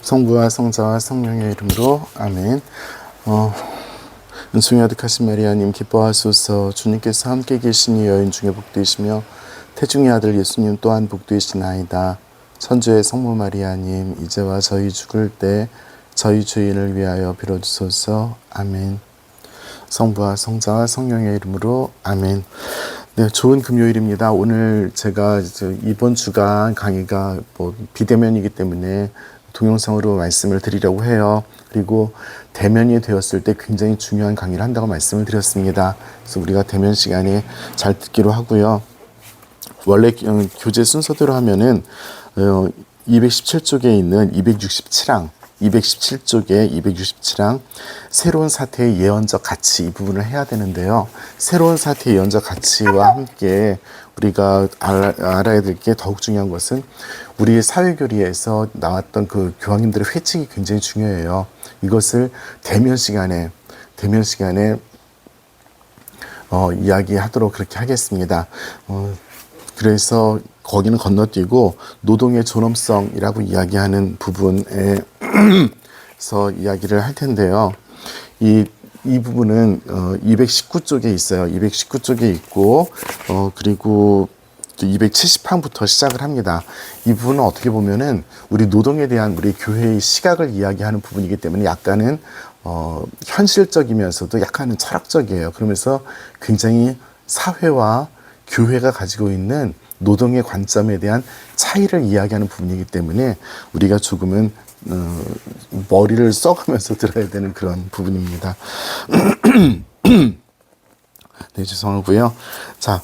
성부와 성자와 성령의 이름으로 아멘. 은총이 아득하신 마리아님 기뻐하소서. 주님께서 함께 계시니 여인 중에 복되시며 태중의 아들 예수님 또한 복되시나이다. 천주의 성모 마리아님 이제와 저희 죽을 때 저희 죄인을 위하여 빌어주소서. 아멘. 성부와 성자와 성령의 이름으로 아멘. 네, 좋은 금요일입니다. 오늘 제가 이번 주간 강의가 비대면이기 때문에 동영상으로 말씀을 드리려고 해요. 그리고 대면이 되었을 때 굉장히 중요한 강의를 한다고 말씀을 드렸습니다. 그래서 우리가 대면 시간에 잘 듣기로 하고요. 원래 교재 순서대로 하면은 217쪽에 있는 267항 217쪽에 267항 새로운 사태의 예언적 가치 이 부분을 해야 되는데요. 새로운 사태의 예언적 가치와 함께 우리가 알아야 될 게 더욱 중요한 것은 우리의 사회교리에서 나왔던 그 교황님들의 회칙이 굉장히 중요해요. 이것을 대면 시간에 이야기하도록 그렇게 하겠습니다. 그래서 거기는 건너뛰고 노동의 존엄성이라고 이야기하는 부분에서 이야기를 할 텐데요. 이 부분은 219쪽에 있어요. 219쪽에 있고 그리고 270항부터 시작을 합니다. 이 부분은 어떻게 보면은 우리 노동에 대한 우리 교회의 시각을 이야기하는 부분이기 때문에 약간은 현실적이면서도 약간은 철학적이에요. 그러면서 굉장히 사회와 교회가 가지고 있는 노동의 관점에 대한 차이를 이야기하는 부분이기 때문에 우리가 조금은 머리를 써가면서 들어야 되는 그런 부분입니다. 네, 죄송하고요. 자,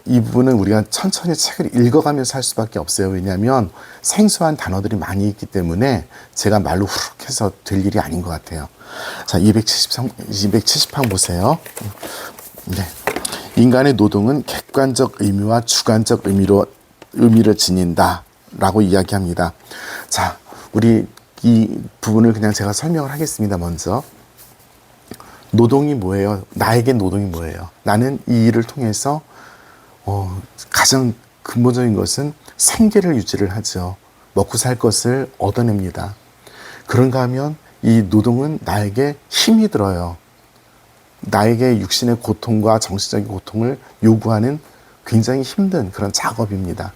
이 부분은 우리가 천천히 책을 읽어가면서 할 수밖에 없어요. 왜냐하면 생소한 단어들이 많이 있기 때문에 제가 말로 후룩 해서 될 일이 아닌 것 같아요. 자, 270항 보세요. 네. 인간의 노동은 객관적 의미와 주관적 의미를 지닌다 라고 이야기합니다. 자, 우리 이 부분을 그냥 제가 설명을 하겠습니다. 먼저 노동이 뭐예요? 나에게 노동이 뭐예요? 나는 이 일을 통해서 가장 근본적인 것은 생계를 유지를 하죠. 먹고 살 것을 얻어냅니다. 그런가 하면 이 노동은 나에게 힘이 들어요. 나에게 육신의 고통과 정신적인 고통을 요구하는 굉장히 힘든 그런 작업입니다.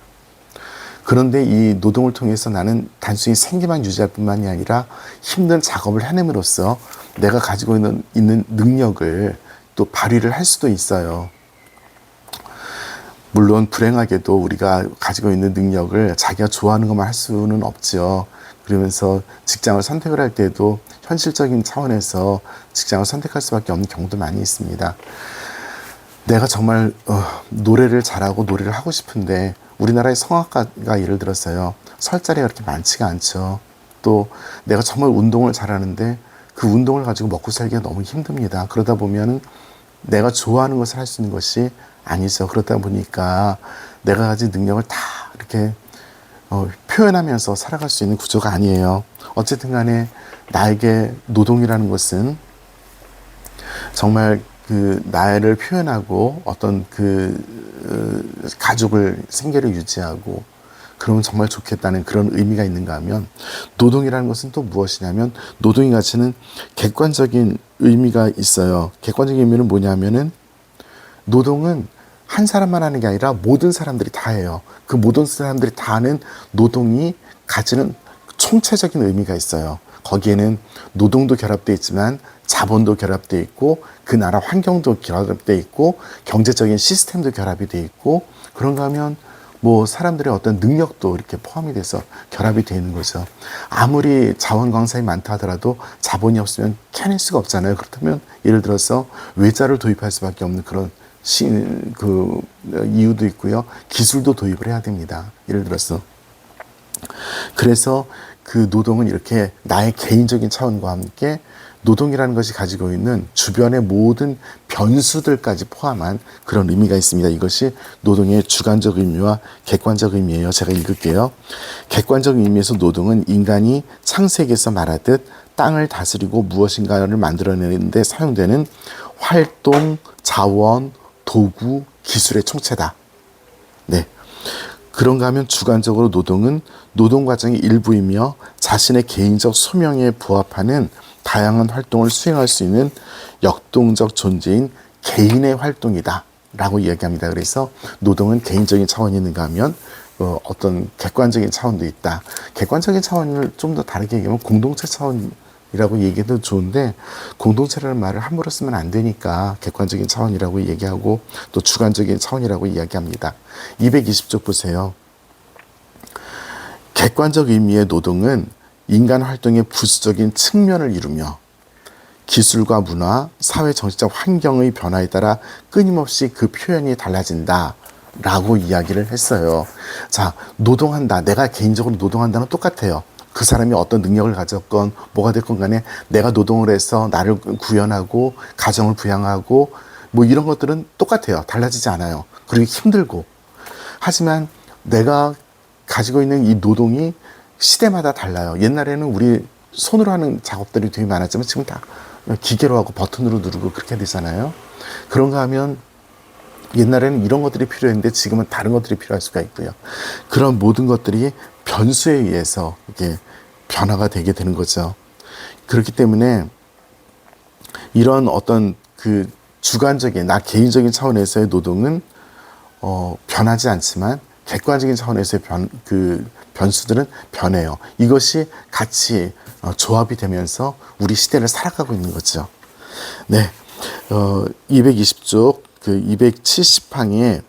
그런데 이 노동을 통해서 나는 단순히 생계만 유지할 뿐만이 아니라 힘든 작업을 해냄으로써 내가 가지고 있는 능력을 또 발휘를 할 수도 있어요. 물론 불행하게도 우리가 가지고 있는 능력을 자기가 좋아하는 것만 할 수는 없죠. 그러면서 직장을 선택을 할 때도 현실적인 차원에서 직장을 선택할 수밖에 없는 경우도 많이 있습니다. 내가 정말 노래를 잘하고 노래를 하고 싶은데 우리나라의 성악가가 예를 들었어요. 설 자리가 그렇게 많지가 않죠. 또 내가 정말 운동을 잘하는데 그 운동을 가지고 먹고 살기가 너무 힘듭니다. 그러다 보면 내가 좋아하는 것을 할 수 있는 것이 아니죠. 그러다 보니까 내가 가진 능력을 다 이렇게 표현하면서 살아갈 수 있는 구조가 아니에요. 어쨌든 간에 나에게 노동이라는 것은 정말 그 나를 표현하고 어떤 가족을 생계를 유지하고 그러면 정말 좋겠다는 그런 의미가 있는가 하면 노동이라는 것은 또 무엇이냐면 노동의 가치는 객관적인 의미가 있어요. 객관적인 의미는 뭐냐면은 노동은 한 사람만 하는 게 아니라 모든 사람들이 다 해요. 그 모든 사람들이 다 하는 노동이 가지는 총체적인 의미가 있어요. 거기에는 노동도 결합되어 있지만 자본도 결합되어 있고 그 나라 환경도 결합되어 있고 경제적인 시스템도 결합이 되어 있고 그런가 하면 사람들의 어떤 능력도 이렇게 포함이 돼서 결합이 되어 있는 거죠. 아무리 자원광산이 많다 하더라도 자본이 없으면 캐낼 수가 없잖아요. 그렇다면 예를 들어서 외자를 도입할 수밖에 없는 그런 이유도 있고요. 기술도 도입을 해야 됩니다. 예를 들어서. 그래서 그 노동은 이렇게 나의 개인적인 차원과 함께 노동이라는 것이 가지고 있는 주변의 모든 변수들까지 포함한 그런 의미가 있습니다. 이것이 노동의 주관적 의미와 객관적 의미예요. 제가 읽을게요. 객관적 의미에서 노동은 인간이 창세기에서 말하듯 땅을 다스리고 무엇인가를 만들어내는 데 사용되는 활동, 자원, 도구, 기술의 총체다. 네. 그런가 하면 주관적으로 노동은 노동 과정의 일부이며 자신의 개인적 소명에 부합하는 다양한 활동을 수행할 수 있는 역동적 존재인 개인의 활동이다 라고 이야기합니다. 그래서 노동은 개인적인 차원이 있는가 하면 어떤 객관적인 차원도 있다. 객관적인 차원을 좀 더 다르게 얘기하면 공동체 차원이라고 얘기해도 좋은데, 공동체라는 말을 함부로 쓰면 안 되니까 객관적인 차원이라고 얘기하고 또 주관적인 차원이라고 이야기합니다. 220쪽 보세요. 객관적 의미의 노동은 인간 활동의 부수적인 측면을 이루며 기술과 문화, 사회 정치적 환경의 변화에 따라 끊임없이 그 표현이 달라진다 라고 이야기를 했어요. 자, 노동한다. 내가 개인적으로 노동한다는 똑같아요. 그 사람이 어떤 능력을 가졌건 뭐가 됐건 간에 내가 노동을 해서 나를 구현하고 가정을 부양하고 뭐 이런 것들은 똑같아요. 달라지지 않아요. 그리고 힘들고. 하지만 내가 가지고 있는 이 노동이 시대마다 달라요. 옛날에는 우리 손으로 하는 작업들이 되게 많았지만 지금 다 기계로 하고 버튼으로 누르고 그렇게 되잖아요. 그런가 하면 옛날에는 이런 것들이 필요했는데 지금은 다른 것들이 필요할 수가 있고요. 그런 모든 것들이 변수에 의해서 이게 변화가 되게 되는 거죠. 그렇기 때문에 이런 어떤 그 주관적인 나 개인적인 차원에서의 노동은 변하지 않지만 객관적인 차원에서의 변수들은 변해요. 이것이 같이 조합이 되면서 우리 시대를 살아가고 있는 거죠. 네, 220쪽 그 270항에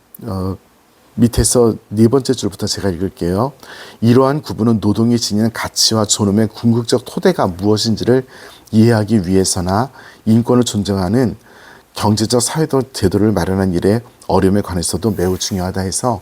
밑에서 네 번째 줄부터 제가 읽을게요. 이러한 구분은 노동이 지니는 가치와 존엄의 궁극적 토대가 무엇인지를 이해하기 위해서나 인권을 존중하는 경제적 사회적 제도를 마련한 일에 어려움에 관해서도 매우 중요하다 해서,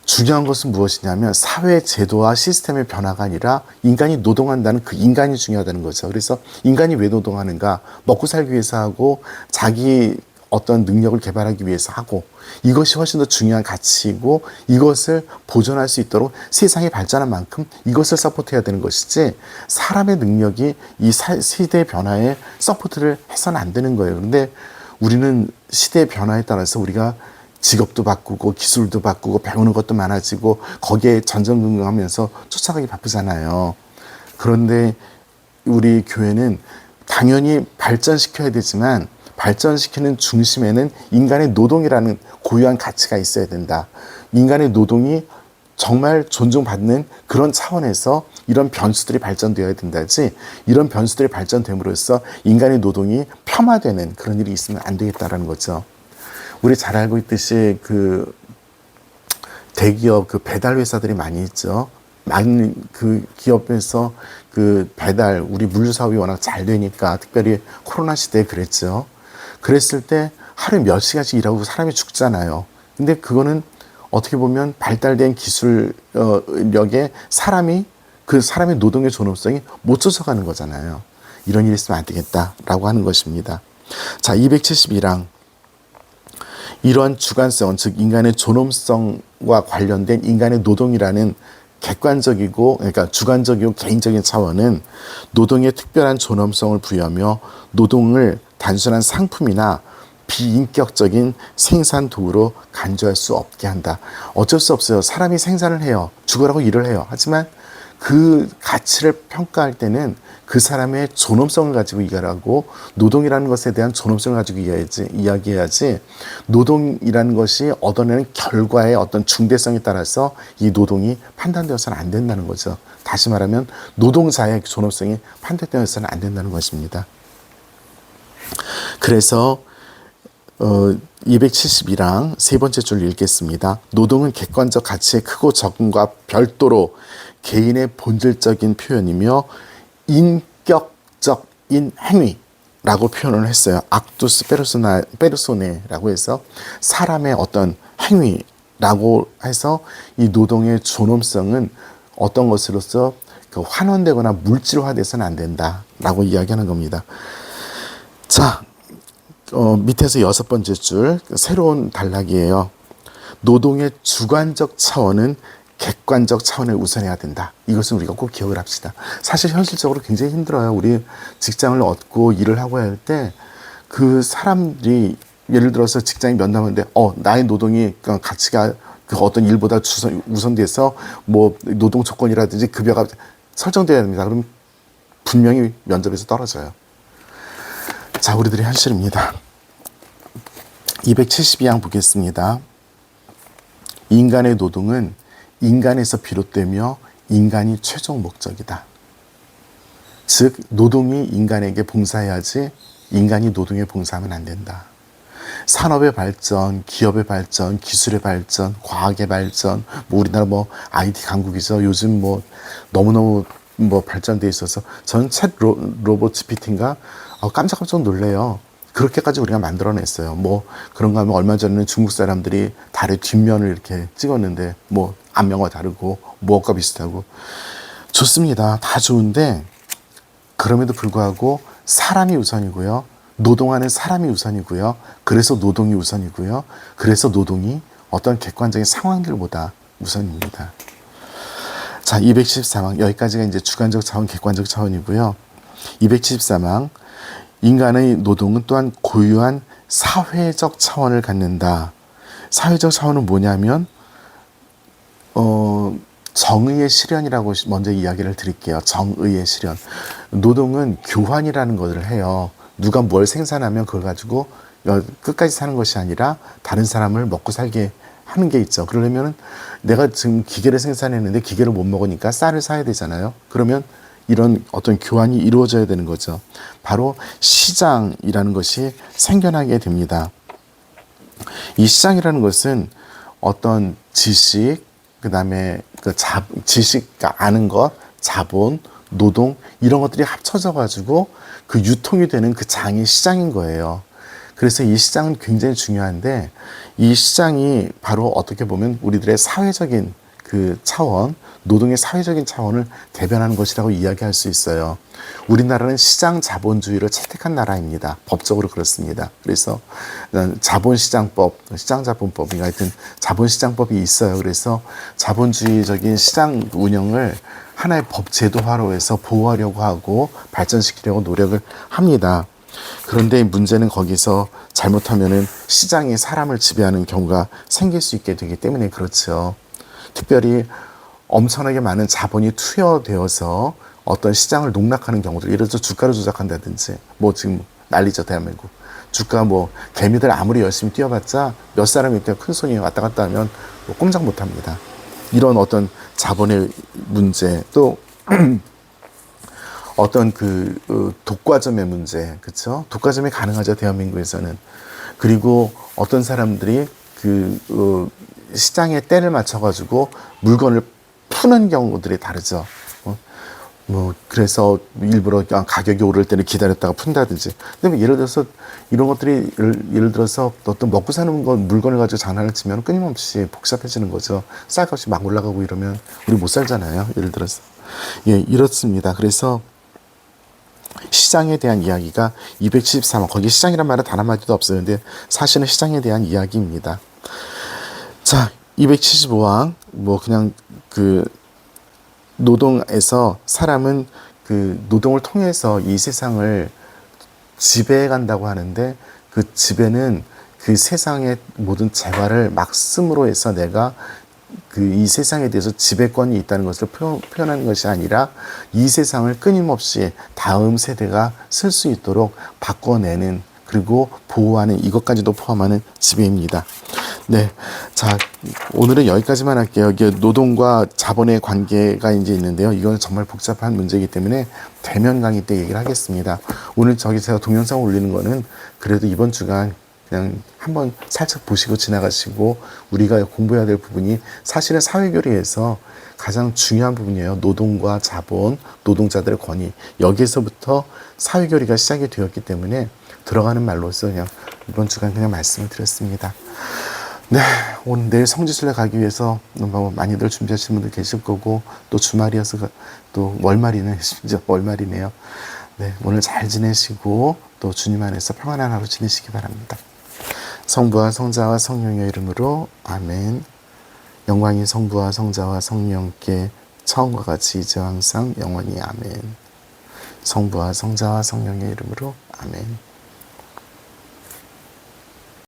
중요한 것은 무엇이냐면 사회 제도와 시스템의 변화가 아니라 인간이 노동한다는 그 인간이 중요하다는 거죠. 그래서 인간이 왜 노동하는가? 먹고 살기 위해서 하고 자기 어떤 능력을 개발하기 위해서 하고, 이것이 훨씬 더 중요한 가치이고 이것을 보존할 수 있도록 세상이 발전한 만큼 이것을 서포트해야 되는 것이지, 사람의 능력이 이 시대의 변화에 서포트를 해서는 안 되는 거예요. 그런데 우리는 시대의 변화에 따라서 우리가 직업도 바꾸고 기술도 바꾸고 배우는 것도 많아지고 거기에 전전긍긍하면서 쫓아가기 바쁘잖아요. 그런데 우리 교회는 당연히 발전시켜야 되지만 발전시키는 중심에는 인간의 노동이라는 고유한 가치가 있어야 된다. 인간의 노동이 정말 존중받는 그런 차원에서 이런 변수들이 발전되어야 된다지, 이런 변수들이 발전됨으로써 인간의 노동이 폄하되는 그런 일이 있으면 안 되겠다라는 거죠. 우리 잘 알고 있듯이 그 대기업 그 배달 회사들이 많이 있죠. 많은 그 기업에서 그 배달, 우리 물류 사업이 워낙 잘 되니까, 특별히 코로나 시대에 그랬죠. 그랬을 때 하루에 몇 시간씩 일하고 사람이 죽잖아요. 근데 그거는 어떻게 보면 발달된 기술력에 그 사람의 노동의 존엄성이 못 쫓아가는 거잖아요. 이런 일이 있으면 안 되겠다라고 하는 것입니다. 자, 271항. 이러한 주관성, 즉 인간의 존엄성과 관련된 인간의 노동이라는 객관적이고, 그러니까 주관적이고 개인적인 차원은 노동에 특별한 존엄성을 부여하며 노동을 단순한 상품이나 비인격적인 생산 도구로 간주할 수 없게 한다. 어쩔 수 없어요. 사람이 생산을 해요. 죽으라고 일을 해요. 하지만 그 가치를 평가할 때는 그 사람의 존엄성을 가지고 이야기하고, 노동이라는 것에 대한 존엄성을 가지고 이야기해야지 노동이라는 것이 얻어내는 결과의 어떤 중대성에 따라서 이 노동이 판단되어서는 안 된다는 거죠. 다시 말하면 노동자의 존엄성이 판단되어서는 안 된다는 것입니다. 그래서 271항 세 번째 줄 읽겠습니다. 노동은 객관적 가치의 크고 적음과 별도로 개인의 본질적인 표현이며 인격적인 행위라고 표현을 했어요. 악투스 페르소네라고 해서 사람의 어떤 행위라고 해서 이 노동의 존엄성은 어떤 것으로서 환원되거나 물질화돼서는 안 된다라고 이야기하는 겁니다. 자, 밑에서 여섯 번째 줄 새로운 단락이에요. 노동의 주관적 차원은 객관적 차원에 우선해야 된다. 이것은 우리가 꼭 기억을 합시다. 사실 현실적으로 굉장히 힘들어요. 우리 직장을 얻고 일을 하고 할 때 그 사람들이 예를 들어서 직장이 면담하는데 나의 노동이 가치가 그 어떤 일보다 우선돼서 뭐 노동 조건이라든지 급여가 설정돼야 됩니다. 그럼 분명히 면접에서 떨어져요. 자, 우리들의 현실입니다. 272양 보겠습니다. 인간의 노동은 인간에서 비롯되며 인간이 최종 목적이다. 즉 노동이 인간에게 봉사해야지 인간이 노동에 봉사하면 안 된다. 산업의 발전, 기업의 발전, 기술의 발전, 과학의 발전, 뭐 우리나라 뭐 IT 강국이죠. 요즘 뭐 너무너무 뭐 발전돼 있어서 저는 챗 로봇 GPT인가 깜짝깜짝 놀래요. 그렇게까지 우리가 만들어냈어요. 뭐 그런가 하면 얼마 전에는 중국 사람들이 달의 뒷면을 이렇게 찍었는데 뭐 안면과 다르고 무엇과 비슷하고 좋습니다. 다 좋은데 그럼에도 불구하고 사람이 우선이고요. 노동하는 사람이 우선이고요. 그래서 노동이 우선이고요. 그래서 노동이 어떤 객관적인 상황들보다 우선입니다. 자, 274강 여기까지가 이제 주관적 차원, 객관적 차원이고요. 274강 인간의 노동은 또한 고유한 사회적 차원을 갖는다. 사회적 차원은 뭐냐면 정의의 실현이라고 먼저 이야기를 드릴게요. 정의의 실현. 노동은 교환이라는 것을 해요. 누가 뭘 생산하면 그걸 가지고 끝까지 사는 것이 아니라 다른 사람을 먹고 살게 하는 게 있죠. 그러려면 내가 지금 기계를 생산했는데 기계를 못 먹으니까 쌀을 사야 되잖아요. 그러면 이런 어떤 교환이 이루어져야 되는 거죠. 바로 시장이라는 것이 생겨나게 됩니다. 이 시장이라는 것은 어떤 지식, 그 다음에 지식, 아는 것, 자본, 노동 이런 것들이 합쳐져 가지고 그 유통이 되는 그 장이 시장인 거예요. 그래서 이 시장은 굉장히 중요한데 이 시장이 바로 어떻게 보면 우리들의 사회적인 그 차원, 노동의 사회적인 차원을 대변하는 것이라고 이야기할 수 있어요. 우리나라는 시장 자본주의를 채택한 나라입니다. 법적으로 그렇습니다. 그래서 자본시장법, 시장자본법, 하여튼 자본시장법이 있어요. 그래서 자본주의적인 시장 운영을 하나의 법 제도화로 해서 보호하려고 하고 발전시키려고 노력을 합니다. 그런데 문제는 거기서 잘못하면은 시장이 사람을 지배하는 경우가 생길 수 있게 되기 때문에 그렇죠. 특별히 엄청나게 많은 자본이 투여되어서 어떤 시장을 농락하는 경우들, 예를 들어서 주가를 조작한다든지, 뭐 지금 난리죠, 대한민국. 주가 뭐 개미들 아무리 열심히 뛰어봤자 몇 사람이 그냥 큰 손이 왔다 갔다 하면 뭐 꼼짝 못 합니다. 이런 어떤 자본의 문제, 또 어떤 독과점의 문제, 그렇죠? 독과점이 가능하죠, 대한민국에서는. 그리고 어떤 사람들이 시장에 때를 맞춰가지고 물건을 푸는 경우들이 다르죠. 그래서 일부러 가격이 오를 때는 기다렸다가 푼다든지. 근데 예를 들어서 이런 것들이 예를 들어서 어떤 먹고 사는 물건을 가지고 장난을 치면 끊임없이 복잡해지는 거죠. 쌀값이 막 올라가고 이러면 우리 못 살잖아요. 예를 들어서. 예, 이렇습니다. 그래서 시장에 대한 이야기가 273원, 거기 시장이란 말은 단 한마디도 없어요. 근데 사실은 시장에 대한 이야기입니다. 자, 275항, 뭐 그냥 노동에서 사람은 노동을 통해서 이 세상을 지배해 간다고 하는데 그 지배는 그 세상의 모든 재화를 막 씀으로 해서 내가 이 세상에 대해서 지배권이 있다는 것을 표현하는 것이 아니라 이 세상을 끊임없이 다음 세대가 쓸 수 있도록 바꿔내는, 그리고 보호하는, 이것까지도 포함하는 지배입니다. 네. 자, 오늘은 여기까지만 할게요. 이게 노동과 자본의 관계가 이제 있는데요. 이건 정말 복잡한 문제이기 때문에 대면 강의 때 얘기를 하겠습니다. 오늘 제가 동영상 올리는 거는 그래도 이번 주간 그냥 한번 살짝 보시고 지나가시고, 우리가 공부해야 될 부분이 사실은 사회교리에서 가장 중요한 부분이에요. 노동과 자본, 노동자들의 권위. 여기에서부터 사회교리가 시작이 되었기 때문에 들어가는 말로서 그냥 이번 주간 그냥 말씀을 드렸습니다. 네, 오늘 내일 성지순례 가기 위해서 많이들 준비하시는 분들 계실 거고, 또 주말이어서 또 월말이네, 심지어 월말이네요. 네, 오늘 잘 지내시고 또 주님 안에서 평안한 하루 지내시기 바랍니다. 성부와 성자와 성령의 이름으로 아멘. 영광이 성부와 성자와 성령께 처음과 같이 이제와 항상 영원히 아멘. 성부와 성자와 성령의 이름으로 아멘.